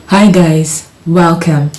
Hi guys, welcome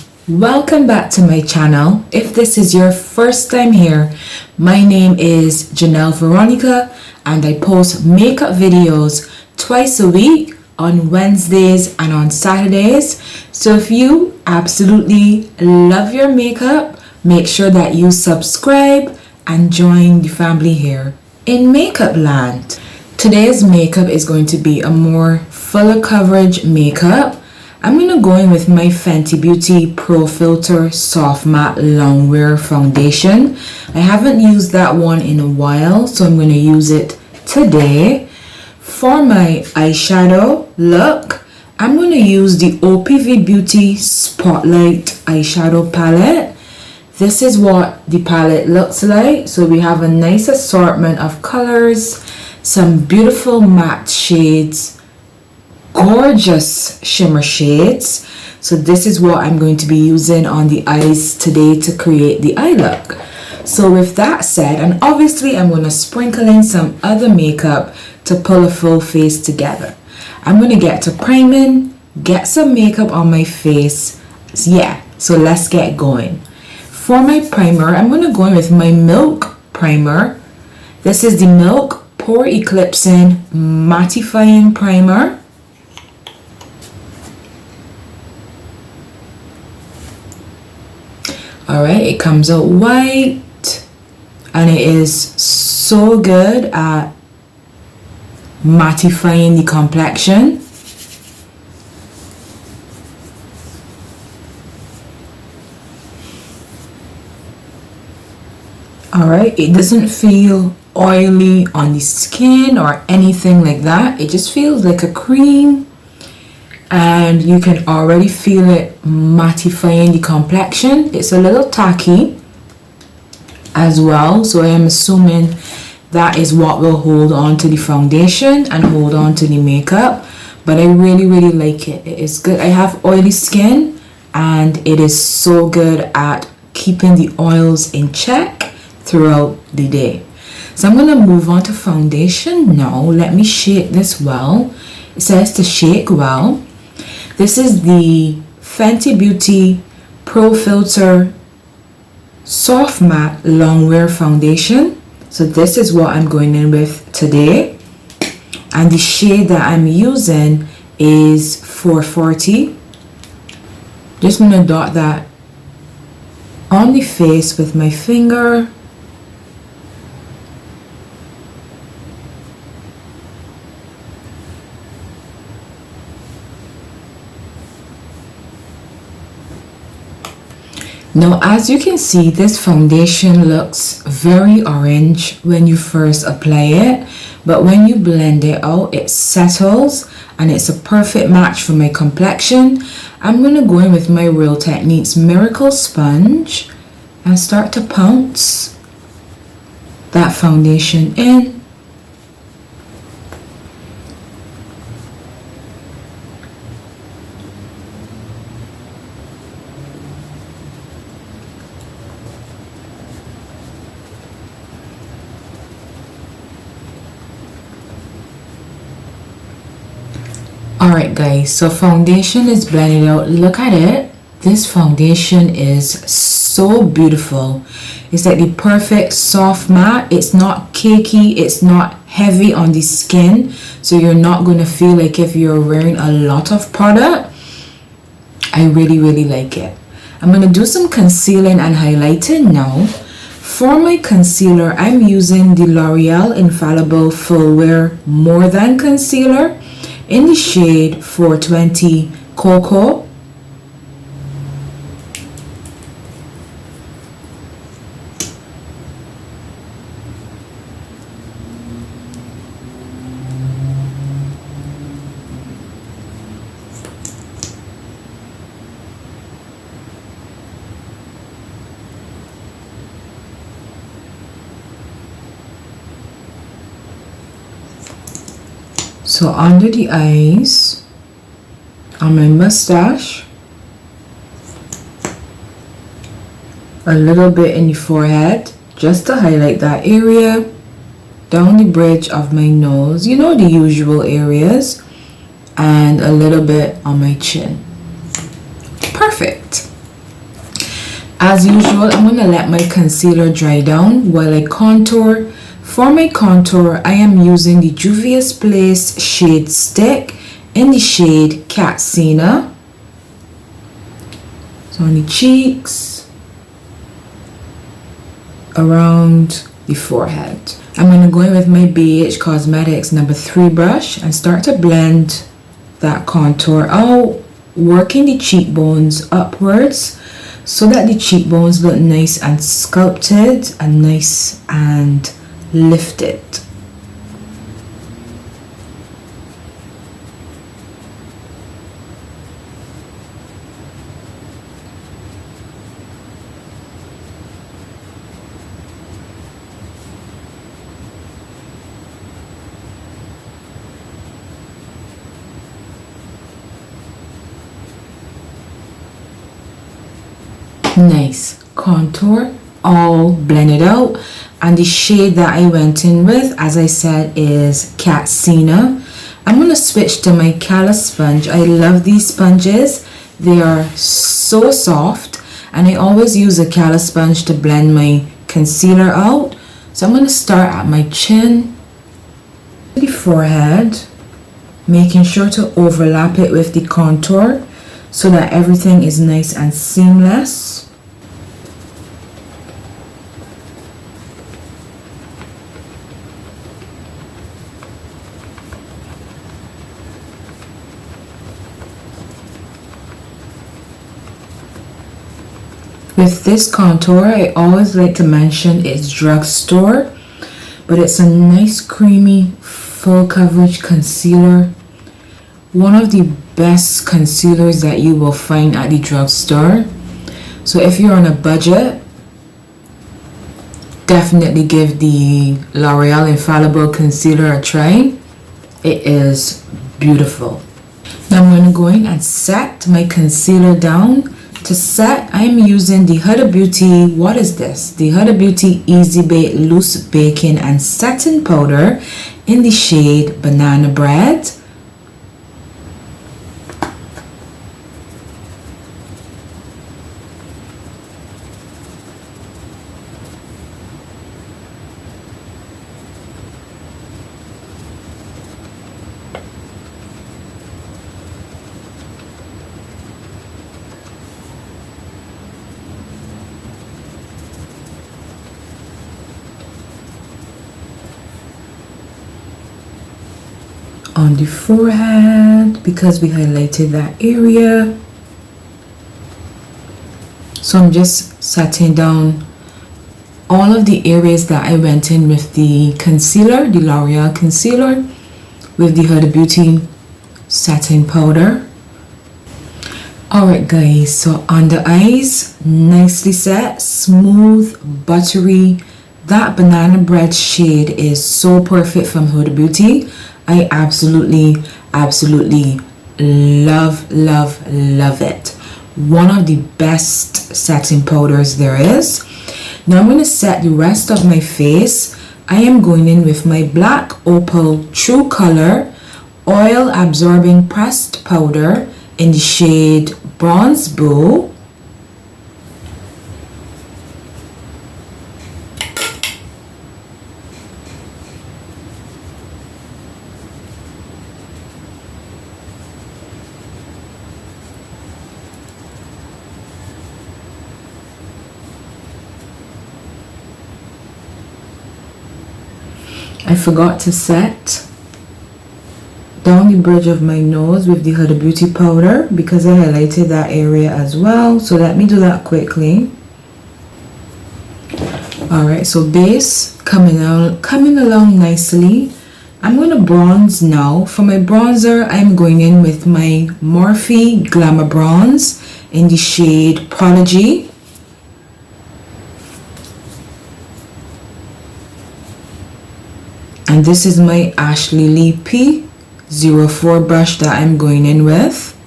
back to my channel. If this is your first time here, my name is Janelle Veronica and I post makeup videos twice a week on Wednesdays and on Saturdays. So if you absolutely love your makeup, make sure that you subscribe and join the family here in makeup land. Today's makeup is going to be a more fuller coverage makeup. I'm going to go in with my Fenty Beauty Pro Filt'r Soft Matte Longwear Foundation. I haven't used that one in a while, so I'm going to use it today. For my eyeshadow look, I'm going to use the OPV Beauty Spotlight eyeshadow palette. This is what the palette looks like. So we have a nice assortment of colors, some beautiful matte shades, gorgeous shimmer shades. So this is what I'm going to be using on the eyes today to create the eye look. So with that said, and obviously I'm going to sprinkle in some other makeup to pull a full face together. I'm going to get to priming, get some makeup on my face. So let's get going. For my primer, I'm going to go in with my Milk primer. This is the Milk Pore Eclipsing Mattifying Primer. Alright, it comes out white and it is so good at mattifying the complexion. Alright, it doesn't feel oily on the skin or anything like that. It just feels like a cream. And you can already feel it mattifying the complexion. It's a little tacky as well, so I am assuming that is what will hold on to the foundation and hold on to the makeup. But I really like it. It is good. I have oily skin and it is so good at keeping the oils in check throughout the day. So I'm going to move on to foundation now. Let me shake this well. It says to shake well. This is the Fenty Beauty Pro Filt'r Soft Matte Longwear Foundation. So this is what I'm going in with today. And the shade that I'm using is 440. Just going to dot that on the face with my finger. Now, as you can see, this foundation looks very orange when you first apply it, but when you blend it out, it settles and it's a perfect match for my complexion. I'm going to go in with my Real Techniques Miracle Sponge and start to pounce that foundation in. Alright guys, so foundation is blended out. Look at it. This foundation is so beautiful. It's like the perfect soft matte. It's not cakey. It's not heavy on the skin. So you're not going to feel like if you're wearing a lot of product. I really like it. I'm going to do some concealing and highlighting now. For my concealer, I'm using the L'Oreal Infallible Full Wear More Than Concealer in the shade 420 Cocoa. So under the eyes, on my mustache, a little bit in the forehead, just to highlight that area, down the bridge of my nose, you know, the usual areas, and a little bit on my chin. perfect. As usual, I'm going to let my concealer dry down while I contour. For my contour, I am using the Juvia's Place Shade Stick in the shade Katsina. So on the cheeks, around the forehead. I'm going to go in with my BH Cosmetics number 3 brush and start to blend that contour out, working the cheekbones upwards so that the cheekbones look nice and sculpted and nice and lifted. Nice contour all blended out, and the shade that I went in with, as I said, is Katsina. I'm going to switch to my Cala sponge. I love these sponges. They are so soft, and I always use a Cala sponge to blend my concealer out. So I'm going to start at my chin, the forehead, making sure to overlap it with the contour so that everything is nice and seamless. With this contour, I always like to mention it's drugstore, but it's a nice creamy full coverage concealer. One of the best concealers that you will find at the drugstore. So if you're on a budget, definitely give the L'Oreal Infallible concealer a try. It is beautiful. Now I'm going to go in and set my concealer down. To set, I'm using the Huda Beauty, what is this? The Huda Beauty Easy Bake Loose Baking and Setting Powder in the shade Banana Bread. On the forehead, because we highlighted that area. So I'm just setting down all of the areas that I went in with the concealer, the L'Oreal concealer, with the Huda Beauty setting powder. Alright guys, so on the eyes, nicely set, smooth, buttery. That Banana Bread shade is so perfect from Huda Beauty. I absolutely love it. One of the best setting powders there is. Now I'm going to set the rest of my face. I am going in with my black Opal True Color oil absorbing pressed powder in the shade Bronze Bow. I forgot to set down the bridge of my nose with the Huda Beauty powder because I highlighted that area as well. So let me do that quickly. Alright, so base coming along nicely. I'm going to bronze now. For my bronzer, I'm going in with my Morphe Glamabronze in the shade Prodigy. And this is my Ashley Lee P04 brush that I'm going in with.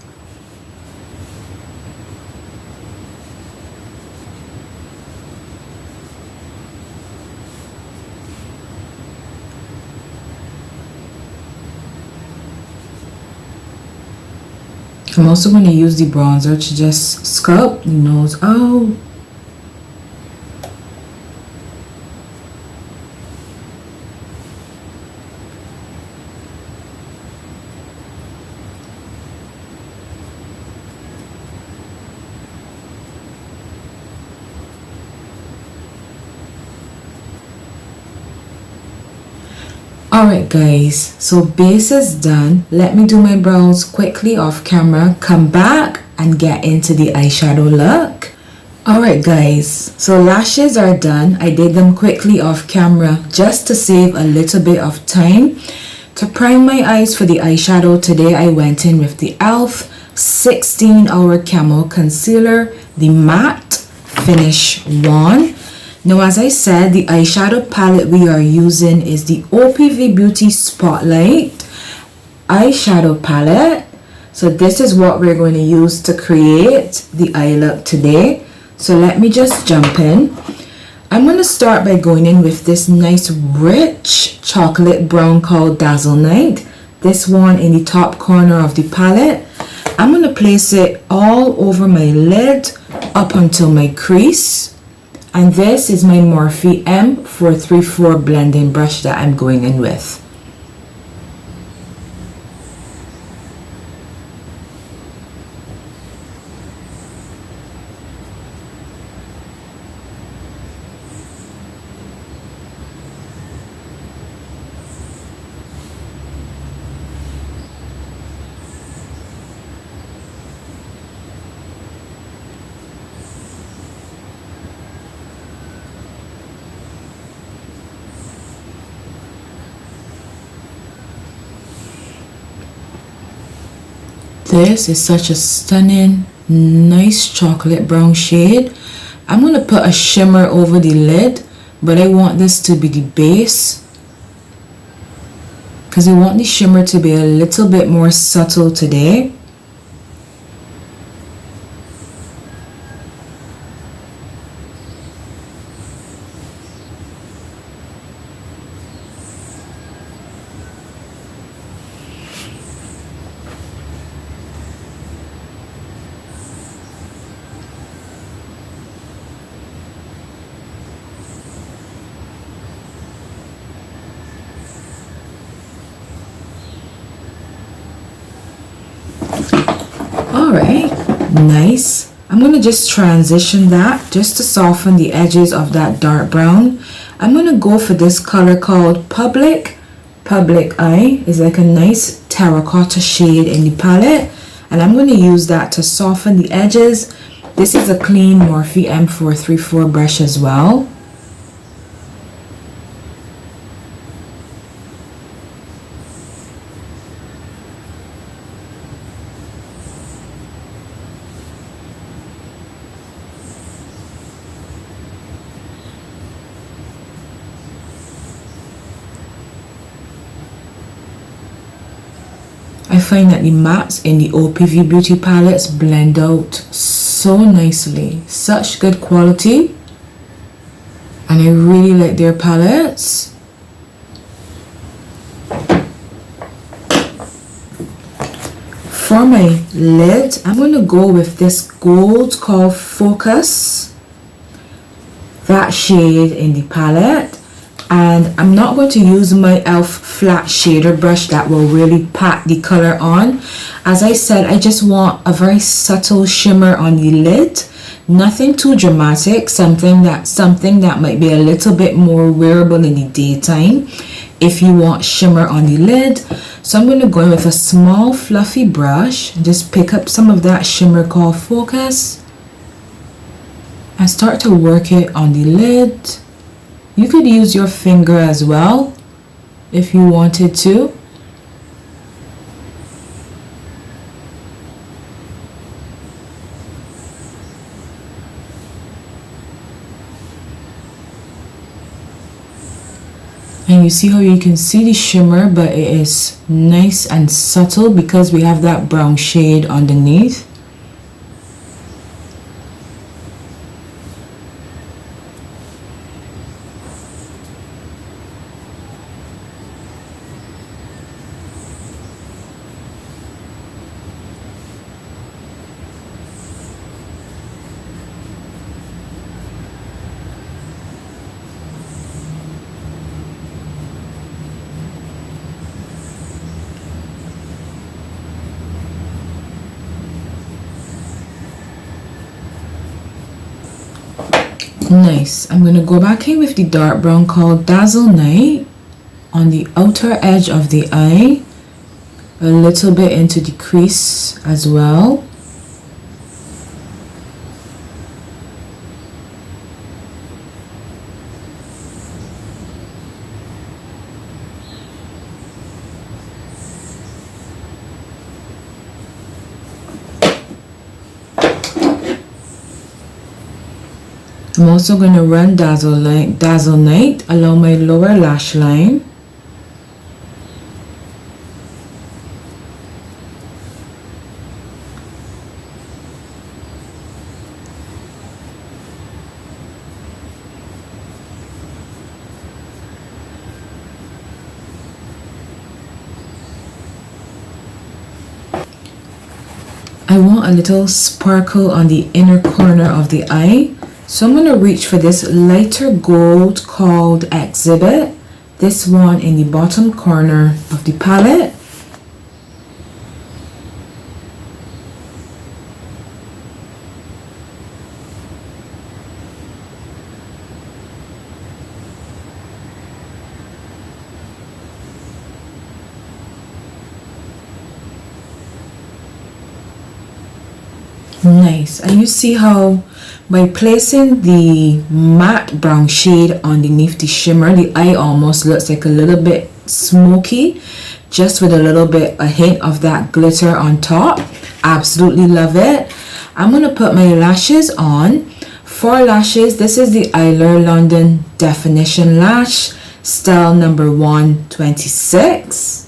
I'm also going to use the bronzer to just sculpt the nose out. Alright guys, so base is done. Let me do my brows quickly off camera, come back and get into the eyeshadow look. Alright guys, so lashes are done. I did them quickly off camera just to save a little bit of time. To prime my eyes for the eyeshadow today, I went in with the e.l.f. 16-hour Camo Concealer, the matte finish one. Now, as I said, the eyeshadow palette we are using is the OPV Beauty Spotlight eyeshadow palette. So this is what we're going to use to create the eye look today. So let me just jump in. I'm going to start by going in with this nice rich chocolate brown called Dazzle Night. This one in the top corner of the palette. I'm going to place it all over my lid up until my crease. And this is my Morphe M434 blending brush that I'm going in with. This is such a stunning, nice chocolate brown shade. I'm going to put a shimmer over the lid, but I want this to be the base because I want the shimmer to be a little bit more subtle today. Alright, nice. I'm going to just transition that just to soften the edges of that dark brown. I'm going to go for this color called Public Eye. It's like a nice terracotta shade in the palette. And I'm going to use that to soften the edges. This is a clean Morphe M434 brush as well. I find that the mattes in the OPV Beauty palettes blend out so nicely. Such good quality. And I really like their palettes. For my lid, I'm going to go with this gold called Focus. That shade in the palette. And I'm not going to use my e.l.f. flat shader brush that will really pack the color on. As I said, I just want a very subtle shimmer on the lid. Nothing too dramatic, something that might be a little bit more wearable in the daytime if you want shimmer on the lid. So I'm going to go in with a small fluffy brush and just pick up some of that shimmer called Focus and start to work it on the lid. You could use your finger as well if you wanted to. And you see how you can see the shimmer, but it is nice and subtle because we have that brown shade underneath. Nice. I'm going to go back in with the dark brown called Dazzle Night on the outer edge of the eye, a little bit into the crease as well. I'm also going to run Dazzle Night along my lower lash line. I want a little sparkle on the inner corner of the eye. So I'm going to reach for this lighter gold called Exhibit. This one in the bottom corner of the palette. Nice. And you see how by placing the matte brown shade underneath the shimmer, the eye almost looks like a little bit smoky, just with a hint of that glitter on top. Absolutely love it. I'm going to put my lashes on. For lashes, this is the Eyelure London Definition Lash, style number 126.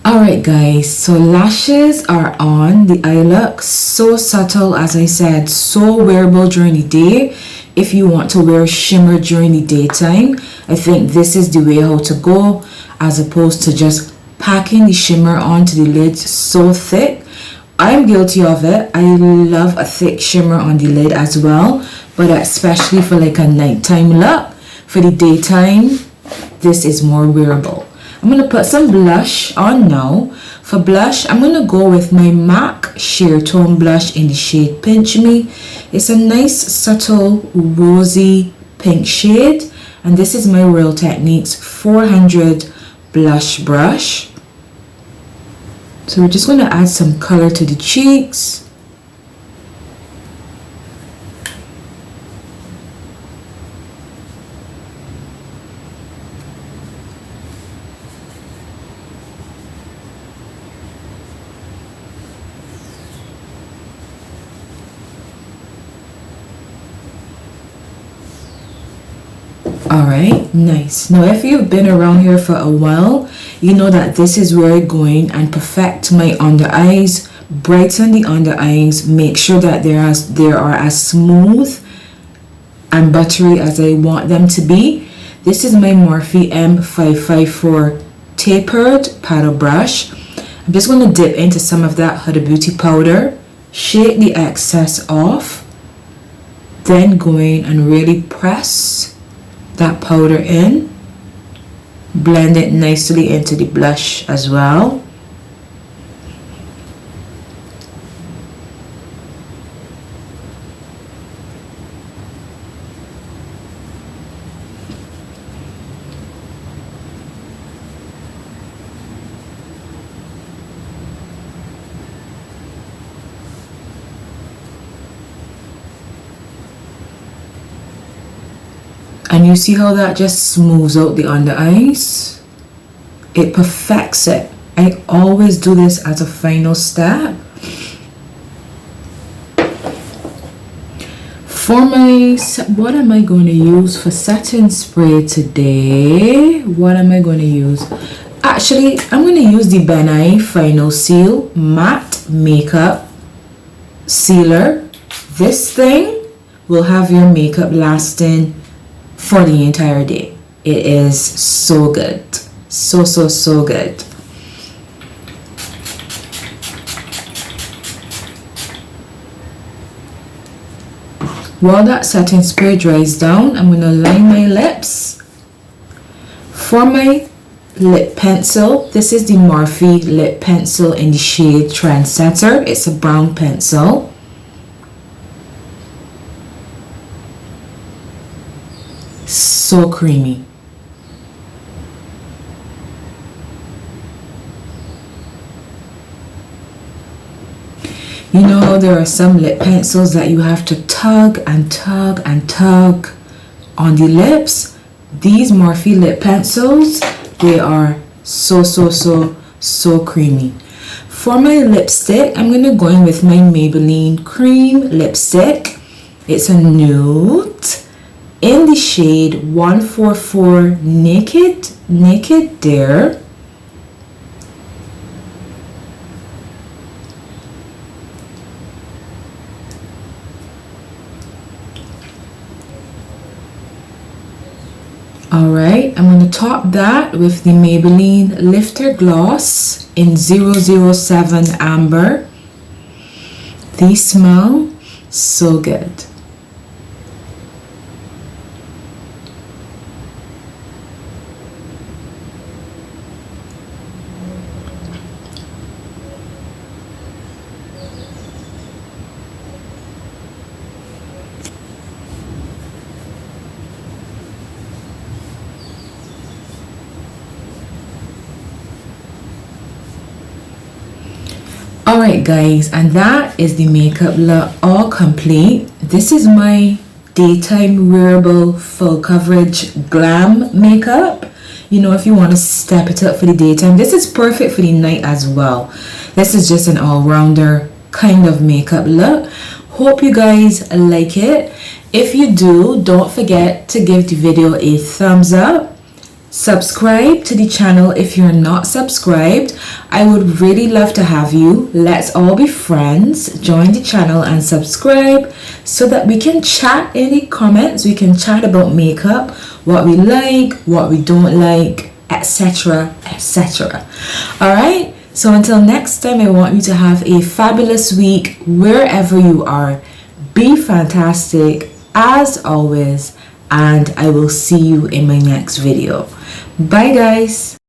Alright guys, so lashes are on. The eye look so subtle, as I said, so wearable during the day. If you want to wear shimmer during the daytime, I think this is the way how to go, as opposed to just packing the shimmer onto the lid so thick. I'm guilty of it. I love a thick shimmer on the lid as well, but especially for like a nighttime look. For the daytime, this is more wearable. I'm going to put some blush on now. For blush, I'm going to go with my MAC Sheertone blush in the shade Pinch Me. It's a nice, subtle, rosy pink shade. And this is my Real Techniques 400 blush brush. So we're just going to add some color to the cheeks. Alright, nice. Now if you've been around here for a while, you know that this is where I go in and perfect my under eyes, brighten the under eyes, make sure that they are as smooth and buttery as I want them to be. This is my Morphe M554 tapered paddle brush. I'm just going to dip into some of that Huda Beauty powder, shake the excess off, then go in and really press that powder in, blend it nicely into the blush as well. And you see how that just smooths out the under eyes? It perfects it. I always do this as a final step. For my, what am I going to use for setting spray today? What am I going to use? Actually, I'm going to use the Ben Nye Final Seal Matte Makeup Sealer. This thing will have your makeup lasting for the entire day. It is so good. So good. While that setting spray dries down, I'm going to line my lips. For my lip pencil, this is the Morphe lip pencil in the shade Trendsetter. It's a brown pencil. So creamy. You know how there are some lip pencils that you have to tug and tug and tug on the lips? These Morphe lip pencils, they are so creamy. For my lipstick, I'm going to go in with my Maybelline cream lipstick. It's a nude in the shade 144 Naked Dare. Alright, I'm going to top that with the Maybelline Lifter Gloss in 007 Amber. These smell so good. Alright guys, and that is the makeup look all complete. This is my daytime wearable full coverage glam makeup. You know, if you want to step it up for the daytime, this is perfect for the night as well. This is just an all-rounder kind of makeup look. Hope you guys like it. If you do, don't forget to give the video a thumbs up. Subscribe to the channel if you're not subscribed. I would really love to have you. Let's all be friends. Join the channel and subscribe so that we can chat in the comments. We can chat about makeup, what we like, what we don't like, etc, etc. Alright, so until next time, I want you to have a fabulous week wherever you are. Be fantastic as always, and I will see you in my next video. Bye guys.